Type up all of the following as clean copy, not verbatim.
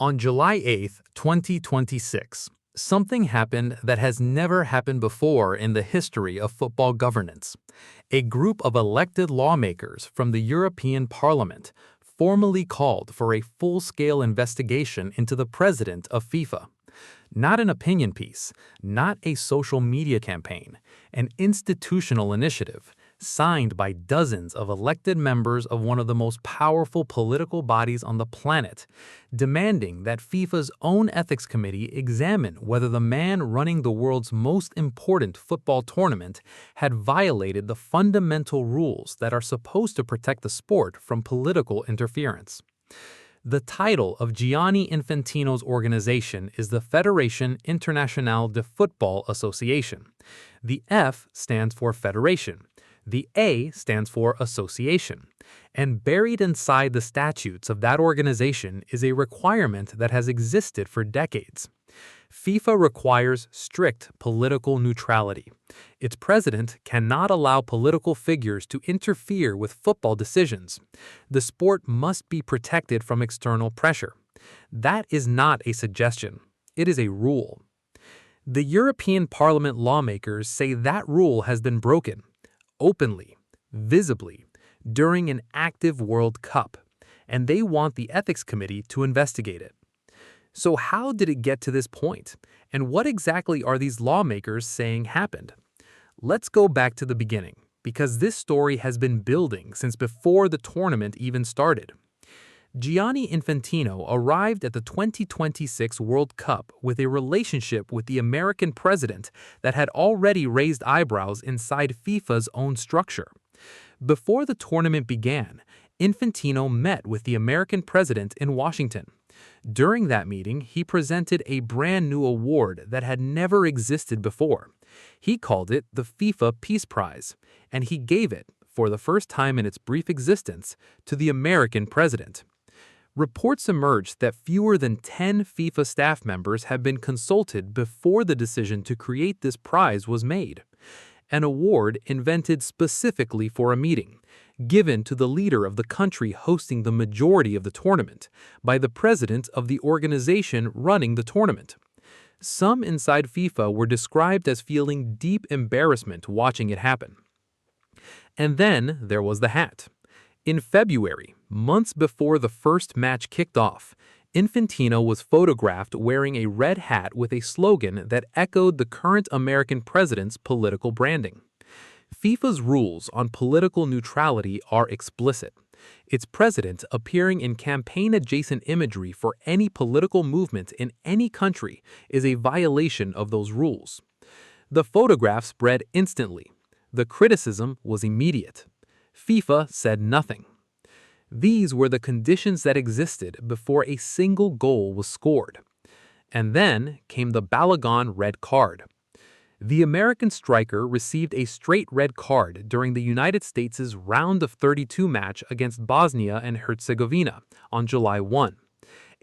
On July 8, 2026, something happened that has never happened before in the history of football governance. A group of elected lawmakers from the European Parliament formally called for a full-scale investigation into the president of FIFA. Not an opinion piece, not a social media campaign, an institutional initiative signed by dozens of elected members of one of the most powerful political bodies on the planet, demanding that FIFA's own ethics committee examine whether the man running the world's most important football tournament had violated the fundamental rules that are supposed to protect the sport from political interference. The title of Gianni Infantino's organization is the Fédération Internationale de Football Association. The F stands for Federation. The A stands for Association. And buried inside the statutes of that organization is a requirement that has existed for decades. FIFA requires strict political neutrality. Its president cannot allow political figures to interfere with football decisions. The sport must be protected from external pressure. That is not a suggestion. It is a rule. The European Parliament lawmakers say that rule has been broken, openly, visibly, during an active World Cup, and they want the Ethics Committee to investigate it. So how did it get to this point? And what exactly are these lawmakers saying happened? Let's go back to the beginning, because this story has been building since before the tournament even started. Gianni Infantino arrived at the 2026 World Cup with a relationship with the American president that had already raised eyebrows inside FIFA's own structure. Before the tournament began, Infantino met with the American president in Washington. During that meeting, he presented a brand new award that had never existed before. He called it the FIFA Peace Prize, and he gave it, for the first time in its brief existence, to the American president. Reports emerged that fewer than 10 FIFA staff members had been consulted before the decision to create this prize was made. An award invented specifically for a meeting, given to the leader of the country hosting the majority of the tournament, by the president of the organization running the tournament. Some inside FIFA were described as feeling deep embarrassment watching it happen. And then there was the hat. In February, months before the first match kicked off, Infantino was photographed wearing a red hat with a slogan that echoed the current American president's political branding. FIFA's rules on political neutrality are explicit. Its president appearing in campaign-adjacent imagery for any political movement in any country is a violation of those rules. The photograph spread instantly. The criticism was immediate. FIFA said nothing. These were the conditions that existed before a single goal was scored. And then came the Balogun red card. The American striker received a straight red card during the United States' round of 32 match against Bosnia and Herzegovina on July 1.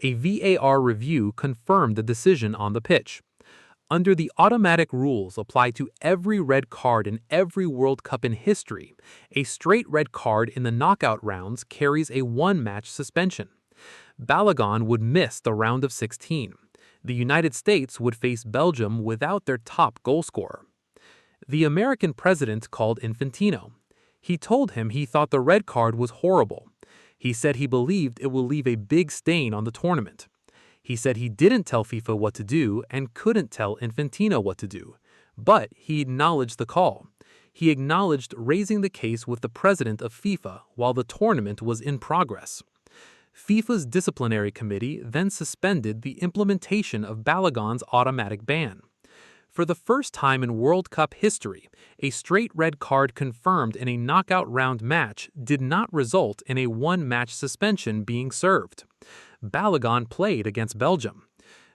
A VAR review confirmed the decision on the pitch. Under the automatic rules applied to every red card in every World Cup in history, a straight red card in the knockout rounds carries a one-match suspension. Balogun would miss the round of 16. The United States would face Belgium without their top goalscorer. The American president called Infantino. He told him he thought the red card was horrible. He said he believed it will leave a big stain on the tournament. He said he didn't tell FIFA what to do and couldn't tell Infantino what to do, but he acknowledged the call. He acknowledged raising the case with the president of FIFA while the tournament was in progress. FIFA's disciplinary committee then suspended the implementation of Balogun's automatic ban. For the first time in World Cup history, a straight red card confirmed in a knockout round match did not result in a one-match suspension being served. Balogun played against Belgium.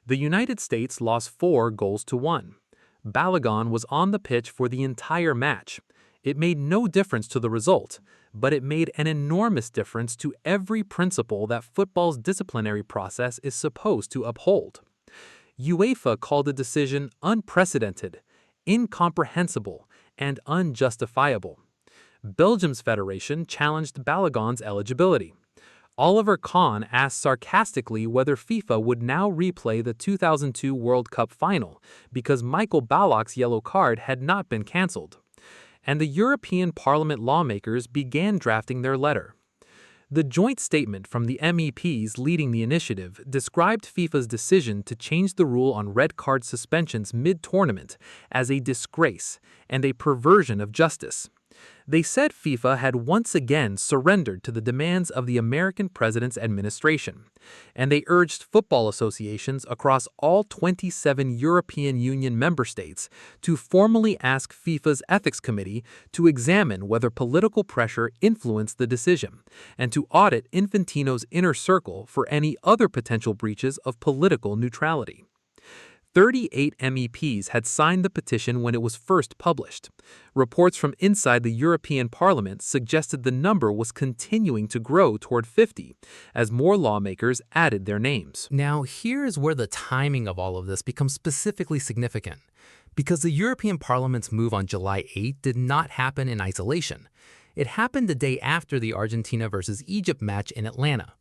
The United States lost 4-1. Balogun was on the pitch for the entire match. It made no difference to the result, but it made an enormous difference to every principle that football's disciplinary process is supposed to uphold. UEFA called the decision unprecedented, incomprehensible, and unjustifiable. Belgium's federation challenged Balogun's eligibility. Oliver Kahn asked sarcastically whether FIFA would now replay the 2002 World Cup final because Michael Ballack's yellow card had not been cancelled. And the European Parliament lawmakers began drafting their letter. The joint statement from the MEPs leading the initiative described FIFA's decision to change the rule on red card suspensions mid-tournament as a disgrace and a perversion of justice. They said FIFA had once again surrendered to the demands of the American president's administration, and they urged football associations across all 27 European Union member states to formally ask FIFA's Ethics Committee to examine whether political pressure influenced the decision, and to audit Infantino's inner circle for any other potential breaches of political neutrality. 38 MEPs had signed the petition when it was first published. Reports from inside the European Parliament suggested the number was continuing to grow toward 50 as more lawmakers added their names. Now, here's where the timing of all of this becomes specifically significant, because the European Parliament's move on July 8 did not happen in isolation. It happened the day after the Argentina versus Egypt match in Atlanta.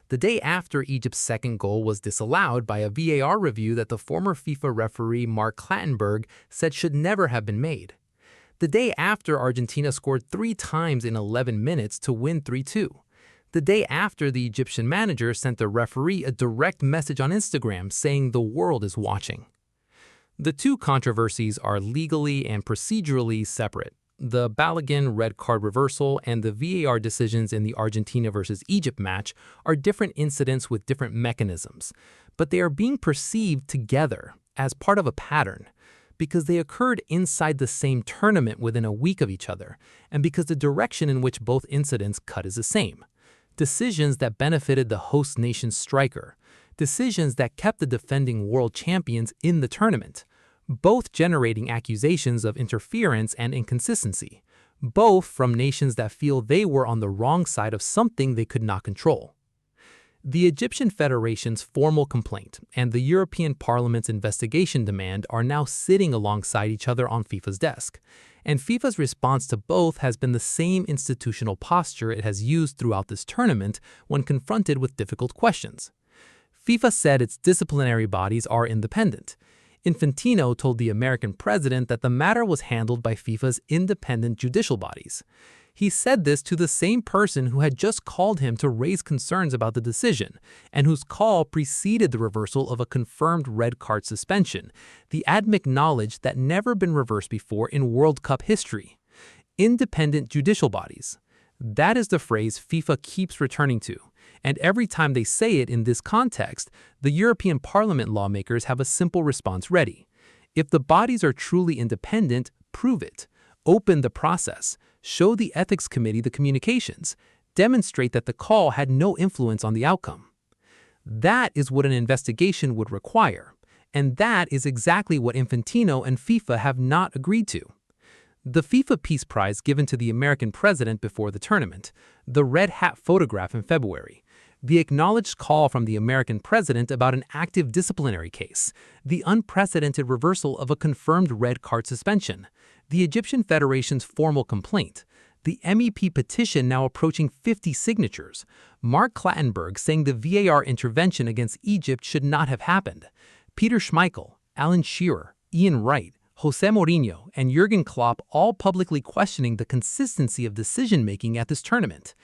The day after Egypt's second goal was disallowed by a VAR review that the former FIFA referee Mark Clattenburg said should never have been made. The day after Argentina scored 3 times in 11 minutes to win 3-2. The day after the Egyptian manager sent the referee a direct message on Instagram saying the world is watching. The two controversies are legally and procedurally separate. The Balogun red card reversal and the VAR decisions in the Argentina versus Egypt match are different incidents with different mechanisms, but they are being perceived together as part of a pattern because they occurred inside the same tournament within a week of each other, and because the direction in which both incidents cut is the same. Decisions that benefited the host nation's striker, decisions that kept the defending world champions in the tournament, both generating accusations of interference and inconsistency, both from nations that feel they were on the wrong side of something they could not control. The Egyptian Federation's formal complaint and the European Parliament's investigation demand are now sitting alongside each other on FIFA's desk, and FIFA's response to both has been the same institutional posture it has used throughout this tournament when confronted with difficult questions. FIFA said its disciplinary bodies are independent. Infantino told the American president that the matter was handled by FIFA's independent judicial bodies. He said this to the same person who had just called him to raise concerns about the decision, and whose call preceded the reversal of a confirmed red card suspension, the admin acknowledged that never been reversed before in World Cup history. Independent judicial bodies. That is the phrase FIFA keeps returning to. And every time they say it in this context, the European Parliament lawmakers have a simple response ready. If the bodies are truly independent, prove it. Open the process. Show the Ethics Committee the communications. Demonstrate that the call had no influence on the outcome. That is what an investigation would require. And that is exactly what Infantino and FIFA have not agreed to. The FIFA Peace Prize given to the American president before the tournament, the red hat photograph in February, the acknowledged call from the American president about an active disciplinary case, the unprecedented reversal of a confirmed red card suspension, the Egyptian Federation's formal complaint, the MEP petition now approaching 50 signatures, Mark Clattenburg saying the VAR intervention against Egypt should not have happened, Peter Schmeichel, Alan Shearer, Ian Wright, Jose Mourinho, and Jurgen Klopp all publicly questioning the consistency of decision-making at this tournament.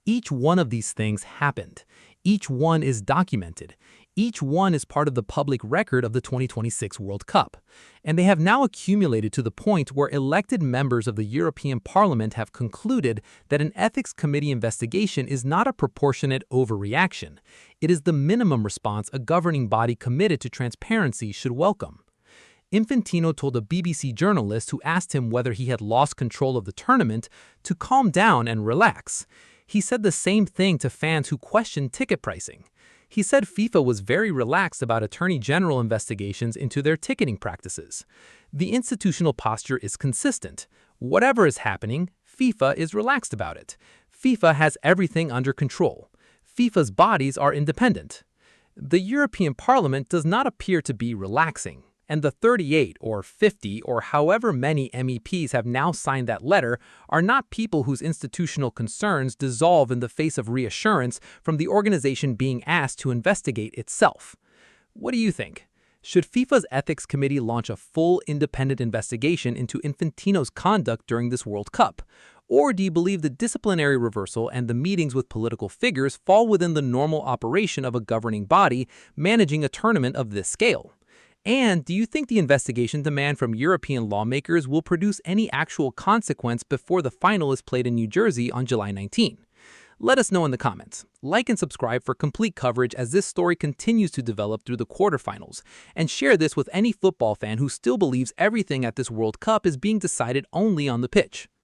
Each one of these things happened. Each one is documented. Each one is part of the public record of the 2026 World Cup. And they have now accumulated to the point where elected members of the European Parliament have concluded that an ethics committee investigation is not a proportionate overreaction. It is the minimum response a governing body committed to transparency should welcome. Infantino told a BBC journalist who asked him whether he had lost control of the tournament to calm down and relax. He said the same thing to fans who questioned ticket pricing. He said FIFA was very relaxed about Attorney General investigations into their ticketing practices. The institutional posture is consistent. Whatever is happening, FIFA is relaxed about it. FIFA has everything under control. FIFA's bodies are independent. The European Parliament does not appear to be relaxing. and the 38 or 50 or however many MEPs have now signed that letter are not people whose institutional concerns dissolve in the face of reassurance from the organization being asked to investigate itself. What do you think? Should FIFA's Ethics Committee launch a full independent investigation into Infantino's conduct during this World Cup? Or do you believe the disciplinary reversal and the meetings with political figures fall within the normal operation of a governing body managing a tournament of this scale? And do you think the investigation demand from European lawmakers will produce any actual consequence before the final is played in New Jersey on July 19? Let us know in the comments. Like and subscribe for complete coverage as this story continues to develop through the quarterfinals, and share this with any football fan who still believes everything at this World Cup is being decided only on the pitch.